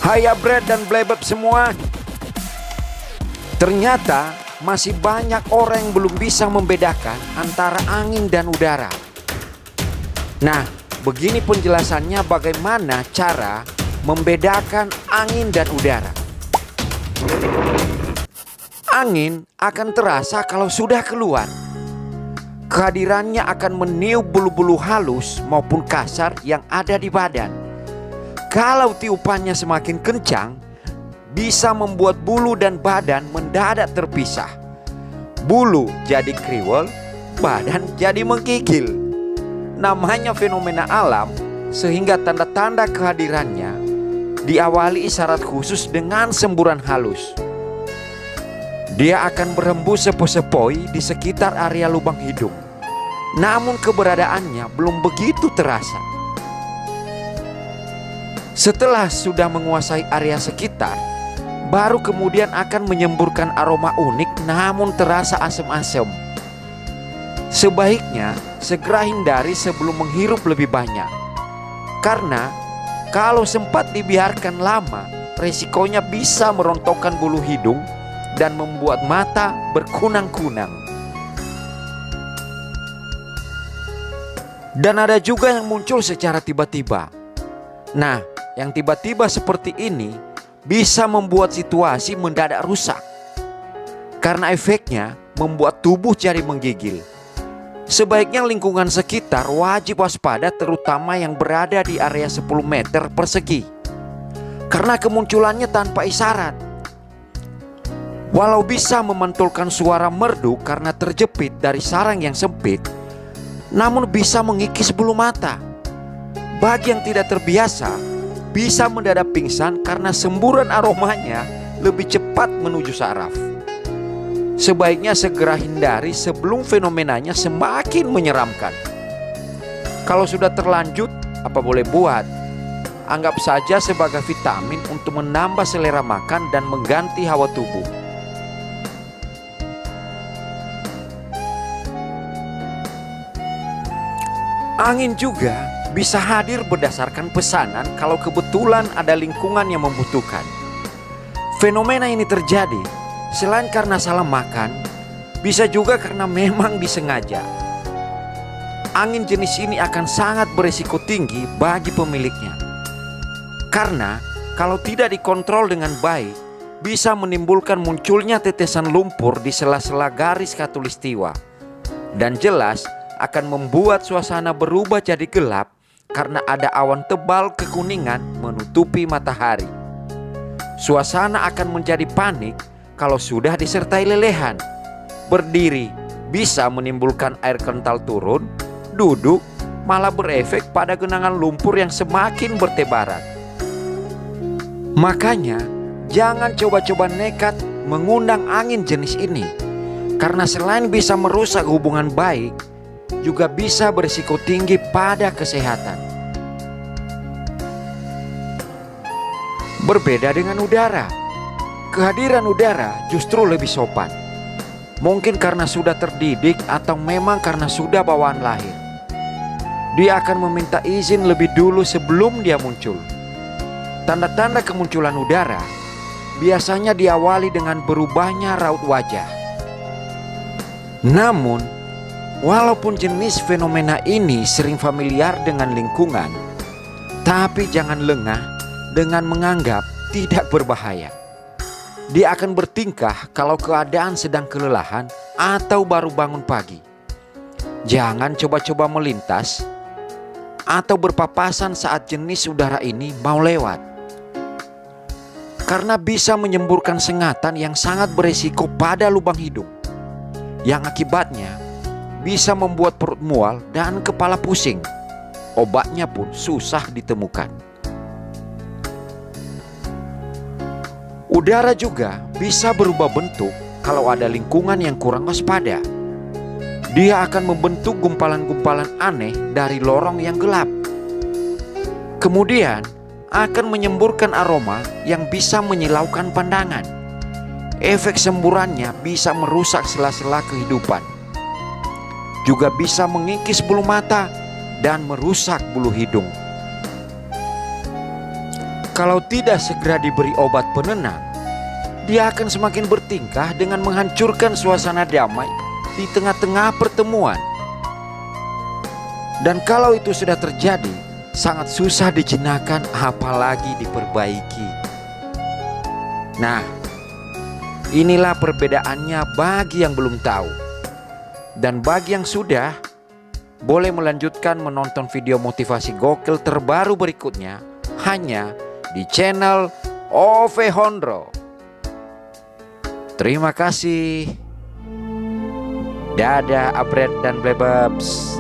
Hai Abred dan Blebeb semua. Ternyata masih banyak orang yang belum bisa membedakan antara angin dan udara. Nah, begini penjelasannya bagaimana cara membedakan angin dan udara. Angin akan terasa kalau sudah keluar. Kehadirannya akan meniup bulu-bulu halus maupun kasar yang ada di badan. Kalau tiupannya semakin kencang, bisa membuat bulu dan badan mendadak terpisah. Bulu jadi kriwel, badan jadi menggigil. Namanya fenomena alam, sehingga tanda-tanda kehadirannya diawali isyarat khusus dengan semburan halus. Dia akan berhembus sepoi-sepoi di sekitar area lubang hidung. Namun keberadaannya belum begitu terasa. Setelah sudah menguasai area sekitar, baru kemudian akan menyemburkan aroma unik namun terasa asam-asam. Sebaiknya segera hindari sebelum menghirup lebih banyak. Karena kalau sempat dibiarkan lama, resikonya bisa merontokkan bulu hidung dan membuat mata berkunang-kunang. Dan ada juga yang muncul secara tiba-tiba. Nah, yang tiba-tiba seperti ini bisa membuat situasi mendadak rusak. Karena efeknya membuat tubuh jadi menggigil. Sebaiknya lingkungan sekitar wajib waspada, terutama yang berada di area 10 meter persegi. Karena kemunculannya tanpa isyarat. Walau bisa memantulkan suara merdu karena terjepit dari sarang yang sempit, namun bisa mengikis bulu mata. Bagi yang tidak terbiasa, bisa mendadak pingsan karena semburan aromanya lebih cepat menuju saraf. Sebaiknya segera hindari sebelum fenomenanya semakin menyeramkan. Kalau sudah terlanjut, apa boleh buat? Anggap saja sebagai vitamin untuk menambah selera makan dan mengganti hawa tubuh. Angin juga bisa hadir berdasarkan pesanan kalau kebetulan ada lingkungan yang membutuhkan. Fenomena ini terjadi selain karena salah makan, bisa juga karena memang disengaja. Angin jenis ini akan sangat berisiko tinggi bagi pemiliknya. Karena kalau tidak dikontrol dengan baik, bisa menimbulkan munculnya tetesan lumpur di sela-sela garis khatulistiwa. Dan jelas akan membuat suasana berubah jadi gelap karena ada awan tebal kekuningan menutupi matahari. Suasana akan menjadi panik kalau sudah disertai lelehan. Berdiri bisa menimbulkan air kental turun, duduk malah berefek pada genangan lumpur yang semakin bertebaran. Makanya jangan coba-coba nekat mengundang angin jenis ini, karena selain bisa merusak hubungan baik, juga bisa berisiko tinggi pada kesehatan. Berbeda dengan udara, kehadiran udara justru lebih sopan. Mungkin karena sudah terdidik atau memang karena sudah bawaan lahir. Dia akan meminta izin lebih dulu sebelum dia muncul. Tanda-tanda kemunculan udara biasanya diawali dengan berubahnya raut wajah. Namun, walaupun jenis fenomena ini sering familiar dengan lingkungan, tapi jangan lengah dengan menganggap tidak berbahaya. Dia akan bertingkah kalau keadaan sedang kelelahan atau baru bangun pagi. Jangan coba-coba melintas atau berpapasan saat jenis udara ini mau lewat. Karena bisa menyemburkan sengatan yang sangat beresiko pada lubang hidung, yang akibatnya bisa membuat perut mual dan kepala pusing. Obatnya pun susah ditemukan. Udara juga bisa berubah bentuk kalau ada lingkungan yang kurang waspada. Dia akan membentuk gumpalan-gumpalan aneh dari lorong yang gelap. Kemudian akan menyemburkan aroma yang bisa menyilaukan pandangan. Efek semburannya bisa merusak sela-sela kehidupan. Juga bisa mengikis bulu mata dan merusak bulu hidung. Kalau tidak segera diberi obat penenang, dia akan semakin bertingkah dengan menghancurkan suasana damai di tengah-tengah pertemuan. Dan kalau itu sudah terjadi, sangat susah dijinakkan apalagi diperbaiki. Nah, inilah perbedaannya bagi yang belum tahu. Dan bagi yang sudah, boleh melanjutkan menonton video motivasi gokil terbaru berikutnya hanya di channel Ove Hondro. Terima kasih. Dadah Abred dan Blebabs.